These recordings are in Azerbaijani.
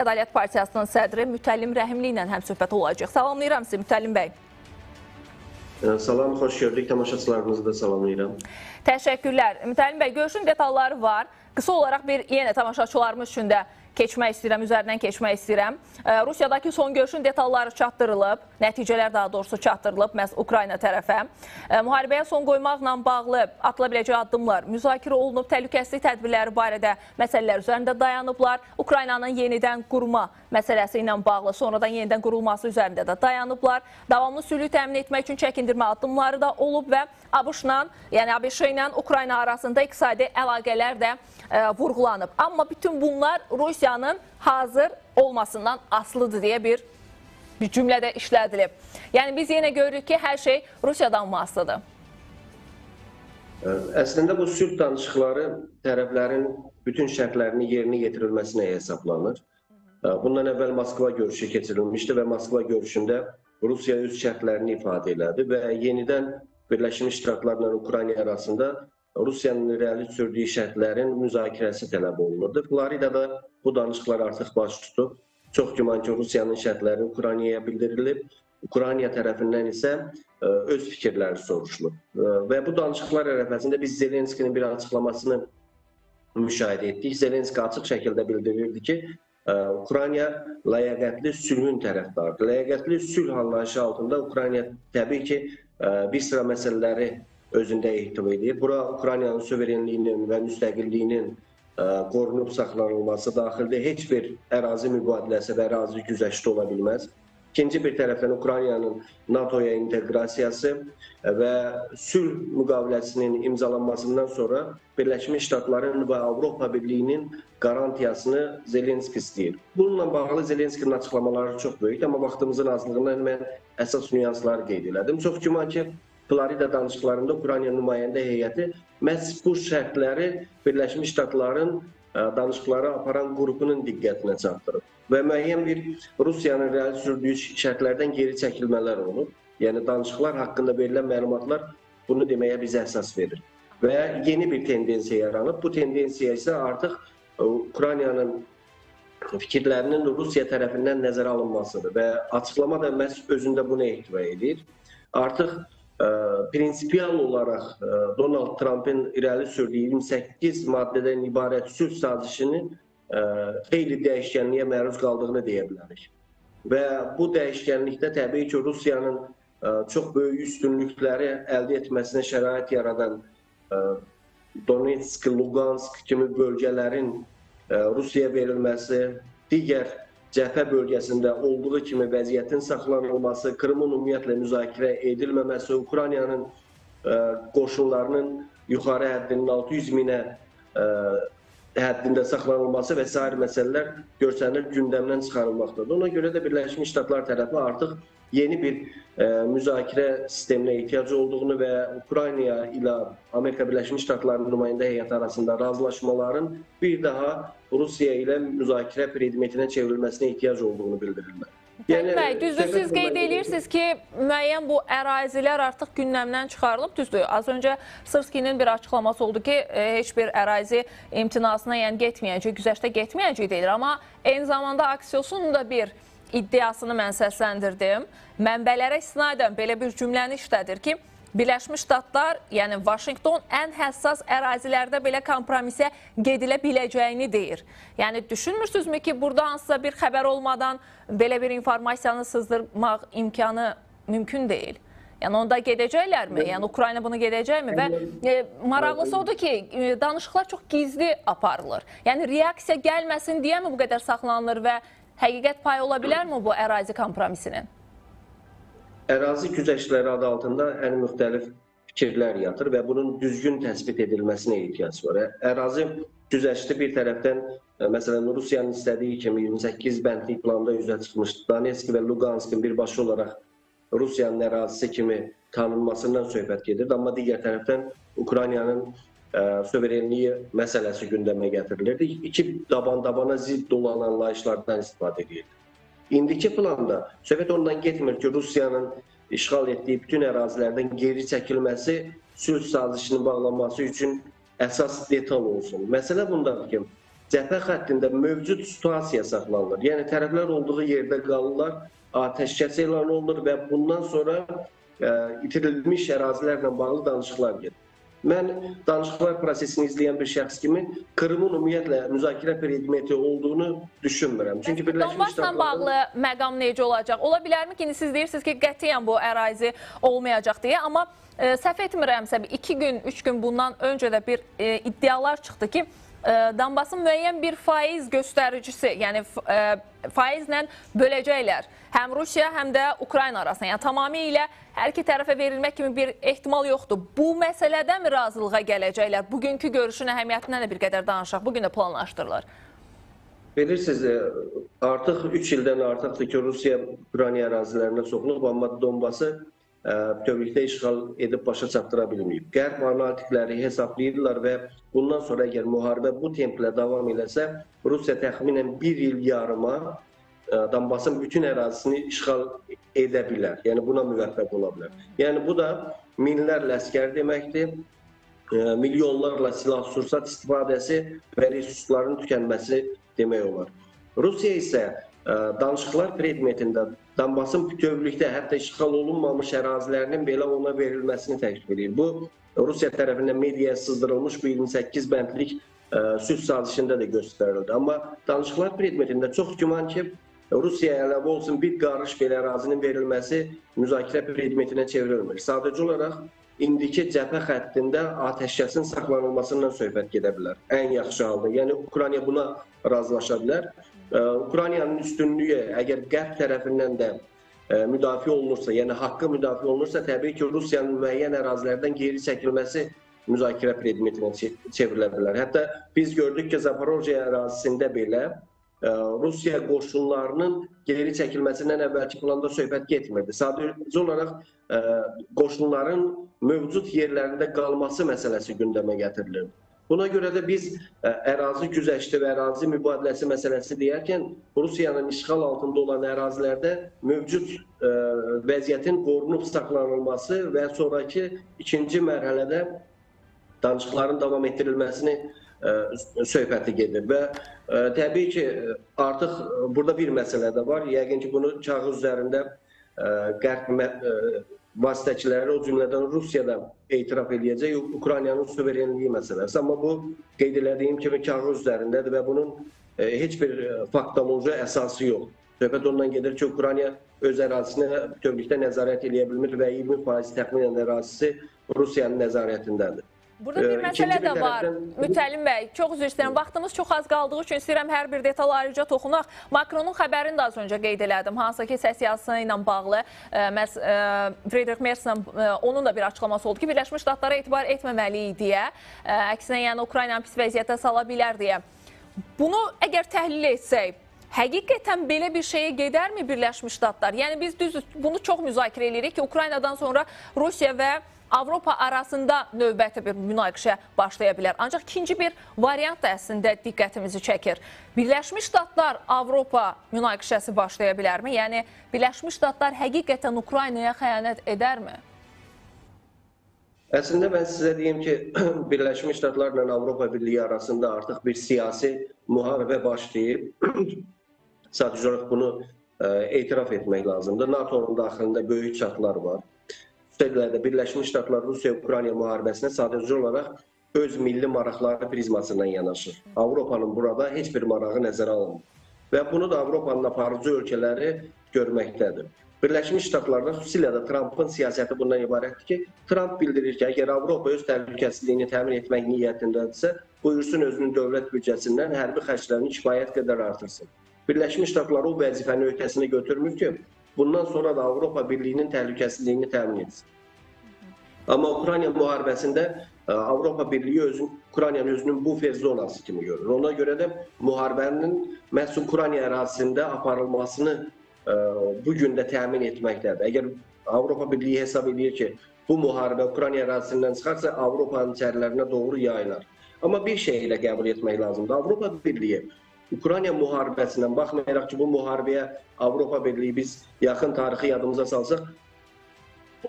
Ədalət Partiyasının sədri Mütəllim Rəhimli ilə həmsöhbət olacaq. Salamlayıram sizi Mütəllim bəy. Salam, xoş gördük. Tamaşaçılarımızı da salamlayıram. Təşəkkürlər. Mütəllim bəy, görüşün detalları var. Qısa olaraq bir yenə tamaşaçılarımız üçün də keçmək istəyirəm, üzərindən keçmək istəyirəm. Rusiyadakı son görüşün detalları çatdırılıb, nəticələr daha doğrusu çatdırılıb məhz Ukrayna tərəfə. Müharibəyə son qoymaqla bağlı atıla biləcək addımlar müzakirə olunub, təhlükəsizlik tədbirləri barədə məsələlər üzərində dayanıblar. Ukraynanın yenidən qurma məsələsi ilə bağlı, sonradan yenidən qurulması üzərində də dayanıblar. Davamlı sülhü təmin etmək üçün çəkindirmə addımları da olub və ABŞ-la, yəni ABŞ ilə Ukrayna arasında iqtisadi əlaqələr də vurğulanıb. Amma bütün bunlar Rusiyanın hazır olmasından asılıdır deyə bir cümlədə işlədilib. Yəni biz yenə görürük ki, hər şey Rusiyadan asılıdır. Əslində bu sülh danışıqları tərəflərin bütün şərtlərini yerinə yetirilməsinə hesablanır. Bundan əvvəl Moskva görüşü keçirilmişdi və Moskva görüşündə Rusiya öz şərtlərini ifadə elədi və yenidən Birləşmiş Ştatlarla Ukrayna arasında Rusiyanın irəli sürdüyü şərtlərin müzakirəsi tələb olunurdu. Floridada bu danışıqlar artıq baş tutub. Çox güman ki, Rusiyanın şərtləri Ukraynaya bildirilib. Ukrayna tərəfindən isə öz fikirləri soruşulub. Və bu danışıqlar ərəfəsində biz Zelenskinin bir açıqlamasını müşahidə etdik. Zelenski açıq şəkildə bildirirdi ki, Ukrayna ləyaqətli sülhün tərəfdarıdır. Ləyaqətli sülh anlayışı altında Ukrayna təbii ki, bir sıra məsələləri özündə ehtiva edir. Bura Ukraynanın suverenliyinin və müstəqilliyinin qorunub saxlanılması daxildə heç bir ərazi mübadiləsi və ərazi güzəşti ola bilməz. İkinci bir tərəfdən Ukraynanın NATO-ya inteqrasiyası və sülh müqaviləsinin imzalanmasından sonra Birləşmiş Ştatların və Avropa Birliyinin qarantiyasını Zelenski istəyir. Bununla bağlı Zelenskinin açıqlamaları çox böyükdür, amma vaxtımızın azlığından mən əsas nüansları qeyd elədim. Çox güman ki, Florida danışıqlarında Ukrayna nümayəndə heyəti məhz bu şərtləri Birləşmiş Ştatların danışıqları aparan qrupunun diqqətinə çatdırıb. Və müəyyən bir Rusiyanın irəli sürdüyü şərtlərdən geri çəkilmələr olub. Yəni danışıqlar haqqında verilən məlumatlar bunu deməyə bizə əsas verir. Və yeni bir tendensiya yaranıb. Bu tendensiya isə artıq Ukraynanın fikirlərinin Rusiya tərəfindən nəzərə alınmasıdır və açıqlama da məhz özündə bunu ehtiva edir. Artıq prinsipial olaraq Donald Trump'ın irəli sürdüyü 28 maddədən ibarət sülh sazişinin xeyli dəyişkənliyə məruz qaldığını deyə bilərik. Və bu dəyişkənlikdə təbii ki, Rusiyanın çox böyük üstünlükləri əldə etməsinə şərait yaradan Donetsk, Lugansk kimi bölgələrin Rusiyaya verilməsi, digər cəbhə bölgəsində olduğu kimi vəziyyətin saxlanılması, Krımın ümumiyyətlə müzakirə edilməməsi, Ukraynanın qoşunlarının yuxarı həddinin 600 minə həddində saxlanılması və sair məsələlər görsənir gündəmdən çıxarılmaqdadır. Ona görə də Birləşmiş Ştatlar tərəfi artıq yeni bir müzakirə sisteminə ehtiyac olduğunu və Ukrayna ilə Amerika Birləşmiş Ştatlarının nümayəndə heyəti arasında razılaşmaların bir daha Rusiya ilə müzakirə predmetinə çevrilməsinə ehtiyac olduğunu bildirirlər. Yəni, düzdür, siz qeyd edirsiniz ki, müəyyən bu ərazilər artıq gündəmdən çıxarılıb, düzdür. Az öncə Sırskinin bir açıqlaması oldu ki, heç bir ərazi imtinasına getməyəcək, güzəştə getməyəcək deyilir. Amma eyni zamanda Axios'un da bir iddiasını mən səsləndirdim. Mənbələrə istinadən belə bir cümləni işlədir ki, Birləşmiş Ştatlar, yəni Vaşinqton ən həssas ərazilərdə belə kompromisə gedilə biləcəyini deyir. Yəni düşünmürsünüzmü ki, burada hansısa bir xəbər olmadan belə bir informasiyanı sızdırmaq imkanı mümkün deyil? Yəni onda gedəcəklərmi? Yəni Ukrayna bunu gedəcəkmi? Və maraqlısı odur ki, danışıqlar çox gizli aparılır. Yəni reaksiya gəlməsin deyə mi bu qədər saxlanılır və həqiqət payı ola bilərmi bu ərazi kompromisinin? Ərazi güzəştləri adı altında ən müxtəlif fikirlər yatır və bunun düzgün təsbit edilməsinə ehtiyac var. Ərazi güzəşti bir tərəfdən, məsələn, Rusiyanın istədiyi kimi 28 bəndlik planda üzə çıxmışdı. Donetsk və Luganskın birbaşa olaraq Rusiyanın ərazisi kimi tanınmasından söhbət gedirdi. Amma digər tərəfdən Ukraynanın suverenliyi məsələsi gündəmə gətirilirdi. İki daban-dabana zidd olan anlayışlardan istifadə edirdi. İndiki planda söhbət ondan getmir ki, Rusiyanın işğal etdiyi bütün ərazilərdən geri çəkilməsi sülh sazişinin bağlanması üçün əsas detal olsun. Məsələ bundadır ki, cəbhə xəttində mövcud situasiya saxlanılır. Yəni tərəflər olduğu yerdə qalırlar, atəşkəs elan olunur və bundan sonra itirilmiş ərazilərlə bağlı danışıqlar gedir. Mən danışıqlar prosesini izləyən bir şəxs kimi Krımın ümumiyyətlə müzakirə predmeti olduğunu düşünmürəm. Çünki Birləşmiş Donbasla bağlı məqam necə olacaq? Ola bilərmi ki, siz deyirsiniz ki, qətiyyən bu ərazi olmayacaq deyə, amma səhv etmirəmsə 2 gün, 3 gün bundan öncə də bir iddialar çıxdı ki, Donbasın müəyyən bir faiz göstəricisi, yəni faizlə böləcəklər. Həm Rusiya, həm də Ukrayna arasında. Yəni tamamilə hər iki tərəfə verilmək kimi bir ehtimal yoxdur. Bu məsələdən mi razılığa gələcəklər? Bugünkü görüşün əhəmiyyətindən də bir qədər danışaq. Bugün də planlaşdırılır. Bilirsiniz, artıq 3 ildən artıqdır ki, Rusiya Ukrayna ərazilərinə soxulub, amma Donbası bütövlükdə işğal edib başa çatdıra bilməyib. Qərb analitikləri hesablayırlar və bundan sonra əgər müharibə bu templə davam eləsə, Rusiya təxminən 1 il yarıma Donbasın bütün ərazisini işğal edə bilər. Yəni buna müvəffəq ola bilər. Yəni bu da minlərlə əsgər deməkdir, milyonlarla silah-sursat istifadəsi və resursların tükənməsi demək olar. Rusiya isə danışıqlar predmetində Donbasın bütövlükdə hətta işğal olunmamış ərazilərinin belə ona verilməsini təklif edir. Bu, Rusiya tərəfindən mediaya sızdırılmış bu 28 bəndlik sülh sazişində də göstərildi. Amma danışıqlar predmetində çox güman ki, Rusiyaya əlavə olsun bir qarış belə ərazinin verilməsi müzakirə predmetinə çevrilmir. Sadəcə olaraq indiki cəbhə xəttində atəşkəsin saxlanılmasından söhbət gedə bilər. Ən yaxşı halda. Yəni Ukrayna buna razılaşa bilər. Ukraynanın üstünlüyü əgər qərb tərəfindən də müdafiə olunursa, yəni haqqı müdafiə olunursa, təbii ki, Rusiyanın müəyyən ərazilərdən geri çəkilməsi müzakirə predmetinə çevrilə bilər. Hətta biz gördük ki, Zaporojye ərazisində belə Rusiya qoşunlarının geri çəkilməsindən əvvəlki planda söhbət getmirdi. Sadəcə olaraq qoşunların mövcud yerlərində qalması məsələsi gündəmə gətirilirdi. Buna görə də biz ərazi güzəşti və ərazi mübadiləsi məsələsi deyərkən Rusiyanın işğal altında olan ərazilərdə mövcud vəziyyətin qorunub saxlanılması və sonraki ikinci mərhələdə danışıqların davam etdirilməsini söhbəti gedir və təbii ki, artıq burada bir məsələ də var. Yəqin ki, bunu kağız üzərində qərb vasitəçiləri, o cümlədən Rusiya da etiraf edəcək, Ukraynanın suverenliyi məsələsi. Amma bu, qeyd elədiyim kimi, kağız üzərindədir və bunun heç bir faktoloji əsası yox. Söhbət ondan gedir ki, Ukrayna öz ərazisinə bütövlükdə nəzarət edə bilmir və 20% təxminən ərazisi Rusiyanın nəzarətindədir. Burada bir məsələ də var, Mütəllim bəy, çox üzr istəyirəm, vaxtımız çox az qaldığı üçün istəyirəm hər bir detal ayrıca toxunaq. Makronun xəbərini də az öncə qeyd elədim, hansı ki, səs yazısı ilə bağlı Friedrich Merzlə onun da bir açıqlaması oldu ki, Birləşmiş Ştatlara etibar etməməliyik deyə, əksinə yəni Ukraynanı pis vəziyyətə sala bilər deyə. Bunu əgər təhlil etsək, həqiqətən belə bir şeyə gedərmi Birləşmiş Ştatlar? Yəni biz düz bunu çox müzakirə edirik ki, Ukraynadan sonra Rusiya və Avropa arasında növbəti bir münaqişə başlaya bilər. Ancaq ikinci bir variant da əslində diqqətimizi çəkir. Birləşmiş Ştatlar Avropa münaqişəsi başlaya bilərmi? Yəni Birləşmiş Ştatlar həqiqətən Ukraynaya xəyanət edərmi? Əslində mən sizə deyim ki, Birləşmiş Ştatlarla Avropa Birliyi arasında artıq bir siyasi müharibə başlayıb. Sadəcə olaraq bunu etiraf etmək lazımdır. NATO-nun daxilində böyük çatlar var. Birləşmiş Ştatlar Rusiya-Ukrayna müharibəsinə sadəcə olaraq öz milli maraqları prizmasından yanaşır. Avropanın burada heç bir marağı nəzərə alınmır. Və bunu da Avropanın aparıcı ölkələri görməkdədir. Birləşmiş Ştatlarda, xüsusilə də Trumpın siyasəti bundan ibarətdir ki, Trump bildirir ki, əgər Avropa öz təhlükəsizliyini təmin etmək niyyətindədirsə, buyursun özünün dövlət büdcəsindən hərbi xərclərini kifayət qədər artırsın. Birləşmiş Ştatlar o vəzifəni öhdəsinə götürmür ki, bundan sonra da Avropa Birliyinin təhlükəsizliyini təmin etsin. Amma Ukrayna müharibəsində Avropa Birliyi Ukraynanın özünün bufer zonası kimi görür. Ona görə də müharibənin məhz Ukrayna ərazisində aparılmasını bugün də təmin etməkdədir. Əgər Avropa Birliyi hesab edir ki, bu müharibə Ukrayna ərazisindən çıxarsa, Avropanın içərilərinə doğru yayılar. Amma bir şey ilə qəbul etmək lazımdır. Avropa Birliyi Ukrayna müharibəsindən baxmayaraq ki, bu müharibəyə Avropa Birliyi biz yaxın tarixi yadımıza salsaq,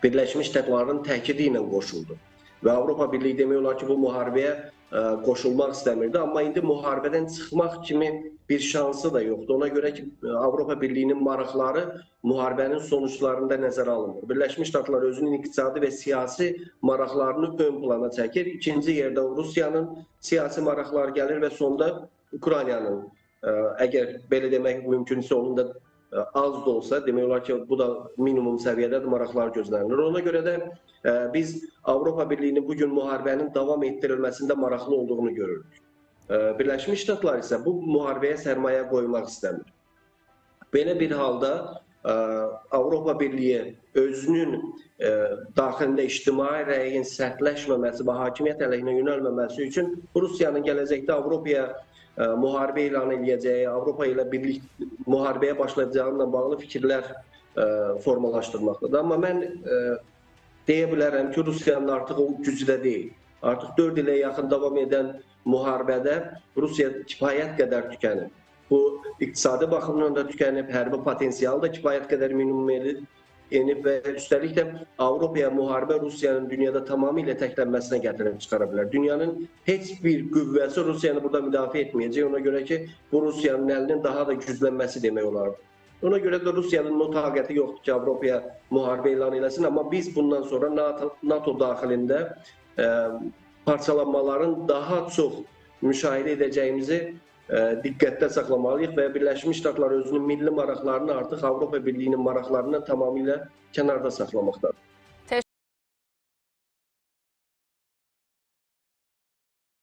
Birləşmiş Ştatların təkidi ilə qoşuldu. Və Avropa Birliyi demək olar ki, bu müharibəyə qoşulmaq istəmirdi. Amma indi müharibədən çıxmaq kimi bir şansı da yoxdur. Ona görə ki, Avropa Birliyinin maraqları müharibənin sonuçlarında nəzərə alınmır. Birləşmiş Ştatlar özünün iqtisadi və siyasi maraqlarını ön plana çəkir. İkinci yerdə Rusiyanın siyasi maraqları gəlir və sonda Ukraynanın, əgər belə demək mümkünsə, onun da az da olsa, demək olar ki, bu da minimum səviyyədədir, maraqlar gözlənilir. Ona görə də biz Avropa Birliyinin bugün müharibənin davam etdirilməsində maraqlı olduğunu görürük. Birləşmiş Ştatlar isə bu müharibəyə sərmayə qoymaq istəmir. Belə bir halda Avropa Birliyi özünün daxilində ictimai rəyin sərtləşməməsi və hakimiyyət əleyhinə yönəlməməsi üçün Rusiyanın gələcəkdə Avropaya müharibə elan edəcəyi, Avropa ilə birlik müharibəyə başlayacağıyla bağlı fikirlər formalaşdırmaqdadır. Amma mən deyə bilərəm ki, Rusiyanın artıq o gücdə deyil. Artıq 4 ilə yaxın davam edən müharibədə Rusiya kifayət qədər tükənib. Bu iqtisadi baxımdan da tükənib, hərbi potensial da kifayət qədər minimum enib və üstəlik də Avropaya müharibə Rusiyanın dünyada tamamilə təklənməsinə gətirib çıxara bilər. Dünyanın heç bir qüvvəsi Rusiyanı burada müdafiə etməyəcək. Ona görə ki, bu Rusiyanın əlinin daha da güclənməsi demək olardı. Ona görə də Rusiyanın o taqəti yoxdur ki, Avropaya müharibə elan eləsin. Amma biz bundan sonra NATO daxilində parçalanmaların daha çox müşahidə edəcəyimizi diqqətdə saxlamalıyıq və Birləşmiş Ştatlar özünün milli maraqlarını artıq Avropa Birliyinin maraqlarından tamamilə kənarda saxlamaqdadır.